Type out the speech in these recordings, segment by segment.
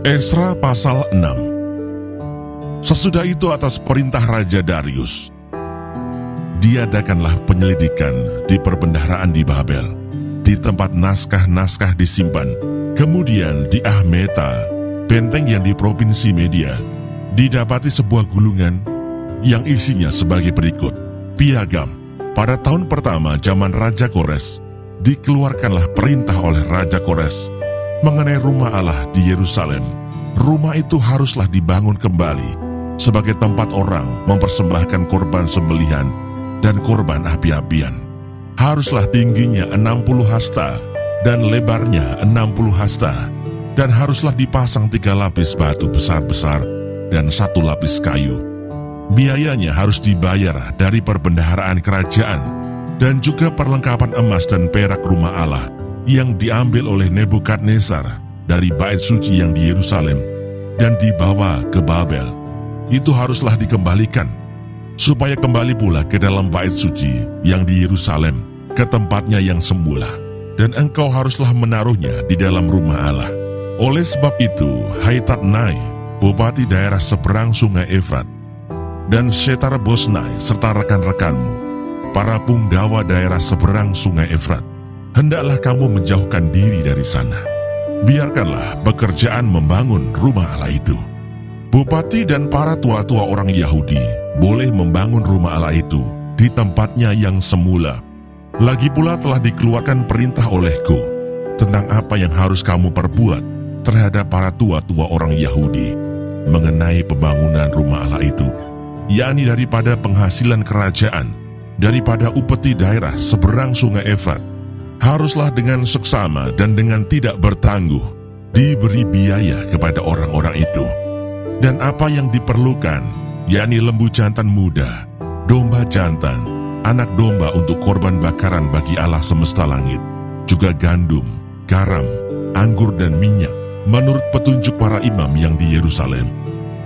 Esra pasal 6. Sesudah itu atas perintah Raja Darius, diadakanlah penyelidikan di perbendaharaan di Babel, di tempat naskah-naskah disimpan. Kemudian di Ahmeta, benteng yang di provinsi Media, didapati sebuah gulungan yang isinya sebagai berikut. Piagam, pada tahun pertama zaman Raja Kores, dikeluarkanlah perintah oleh Raja Kores mengenai rumah Allah di Yerusalem. Rumah itu haruslah dibangun kembali sebagai tempat orang mempersembahkan korban sembelihan dan korban api-apian. Haruslah tingginya 60 hasta dan lebarnya 60 hasta, dan haruslah dipasang 3 lapis batu besar-besar dan 1 lapis kayu. Biayanya harus dibayar dari perbendaharaan kerajaan dan juga perlengkapan emas dan perak rumah Allah yang diambil oleh Nebukadnezar dari bait suci yang di Yerusalem dan dibawa ke Babel. Itu haruslah dikembalikan, supaya kembali pula ke dalam bait suci yang di Yerusalem, ke tempatnya yang semula, dan engkau haruslah menaruhnya di dalam rumah Allah. Oleh sebab itu, hai Tatnai, bupati daerah seberang sungai Efrat, dan Setar-Bosnai serta rekan-rekanmu, para punggawa daerah seberang sungai Efrat, hendaklah kamu menjauhkan diri dari sana. Biarkanlah pekerjaan membangun rumah Allah itu. Bupati dan para tua-tua orang Yahudi boleh membangun rumah Allah itu di tempatnya yang semula. Lagi pula telah dikeluarkan perintah olehku tentang apa yang harus kamu perbuat terhadap para tua-tua orang Yahudi mengenai pembangunan rumah Allah itu, yakni daripada penghasilan kerajaan, daripada upeti daerah seberang sungai Efrat, haruslah dengan seksama dan dengan tidak bertangguh diberi biaya kepada orang-orang itu. Dan apa yang diperlukan, yakni lembu jantan muda, domba jantan, anak domba untuk korban bakaran bagi Allah semesta langit, juga gandum, garam, anggur dan minyak, menurut petunjuk para imam yang di Yerusalem.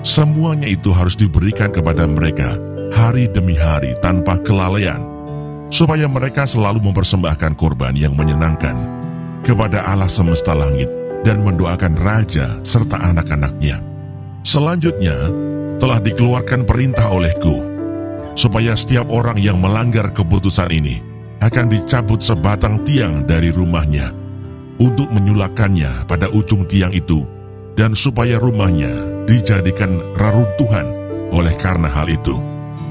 Semuanya itu harus diberikan kepada mereka hari demi hari tanpa kelalaian, supaya mereka selalu mempersembahkan korban yang menyenangkan kepada Allah semesta langit dan mendoakan raja serta anak-anaknya. Selanjutnya, telah dikeluarkan perintah olehku, supaya setiap orang yang melanggar keputusan ini akan dicabut sebatang tiang dari rumahnya, untuk menyulakannya pada ujung tiang itu, dan supaya rumahnya dijadikan reruntuhan oleh karena hal itu.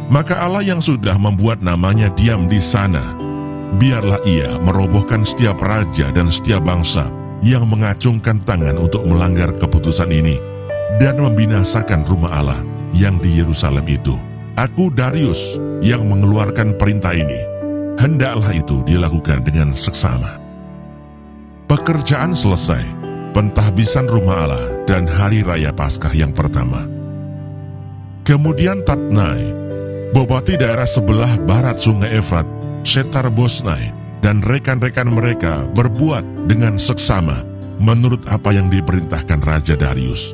Maka Allah yang sudah membuat namanya diam di sana, biarlah ia merobohkan setiap raja dan setiap bangsa yang mengacungkan tangan untuk melanggar keputusan ini, dan membinasakan rumah Allah yang di Yerusalem itu. Aku Darius yang mengeluarkan perintah ini. Hendaklah itu dilakukan dengan seksama. Pekerjaan selesai, pentahbisan rumah Allah dan hari raya Paskah yang pertama. Kemudian Tatnai, bupati daerah sebelah barat sungai Efrat, Setar-Bosnai, dan rekan-rekan mereka berbuat dengan seksama menurut apa yang diperintahkan Raja Darius.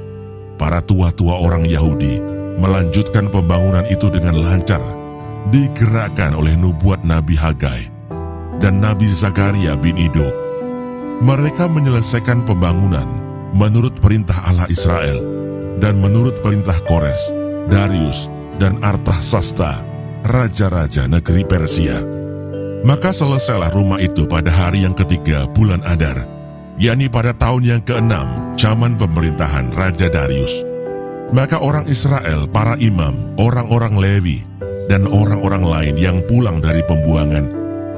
Para tua-tua orang Yahudi melanjutkan pembangunan itu dengan lancar, digerakkan oleh nubuat Nabi Hagai dan Nabi Zakaria bin Iddo. Mereka menyelesaikan pembangunan menurut perintah Allah Israel dan menurut perintah Kores, Darius, dan Artasasta, raja-raja negeri Persia. Maka selesailah rumah itu pada hari yang ketiga bulan Adar, yakni pada tahun yang ke-6 zaman pemerintahan Raja Darius. Maka orang Israel, para imam, orang-orang Lewi, dan orang-orang lain yang pulang dari pembuangan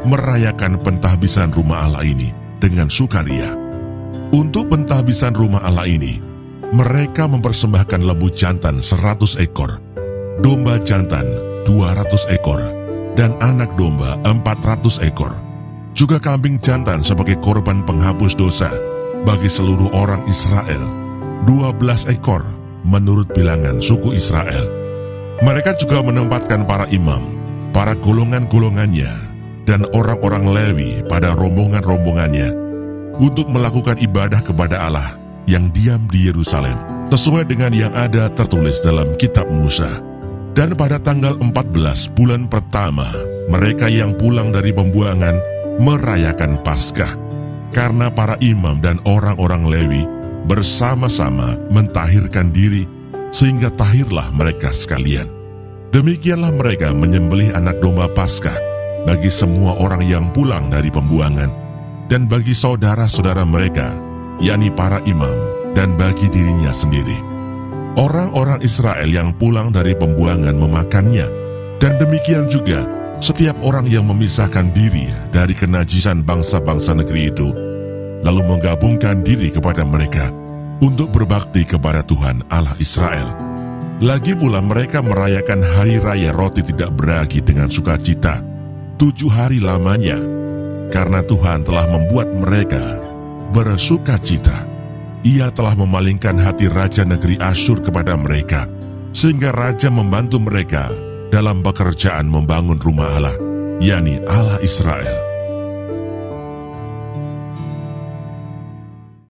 merayakan pentahbisan rumah Allah ini dengan sukaria. Untuk pentahbisan rumah Allah ini, mereka mempersembahkan lembu jantan 100 ekor, domba jantan 200 ekor, dan anak domba 400 ekor. Juga kambing jantan sebagai korban penghapus dosa bagi seluruh orang Israel, 12 ekor menurut bilangan suku Israel. Mereka juga menempatkan para imam, para golongan-golongannya, dan orang-orang Lewi pada rombongan-rombongannya untuk melakukan ibadah kepada Allah yang diam di Yerusalem, sesuai dengan yang ada tertulis dalam kitab Musa. Dan pada tanggal 14 bulan pertama, mereka yang pulang dari pembuangan merayakan Paskah, karena para imam dan orang-orang Lewi bersama-sama mentahirkan diri, sehingga tahirlah mereka sekalian. Demikianlah mereka menyembelih anak domba Paskah bagi semua orang yang pulang dari pembuangan, dan bagi saudara-saudara mereka, yakni para imam, dan bagi dirinya sendiri. Orang-orang Israel yang pulang dari pembuangan memakannya, dan demikian juga setiap orang yang memisahkan diri dari kenajisan bangsa-bangsa negeri itu, lalu menggabungkan diri kepada mereka untuk berbakti kepada Tuhan Allah Israel. Lagi pula mereka merayakan hari raya roti tidak beragi dengan sukacita 7 hari lamanya, karena Tuhan telah membuat mereka bersukacita. Ia telah memalingkan hati raja negeri Asyur kepada mereka, sehingga raja membantu mereka dalam pekerjaan membangun rumah Allah, yakni Allah Israel.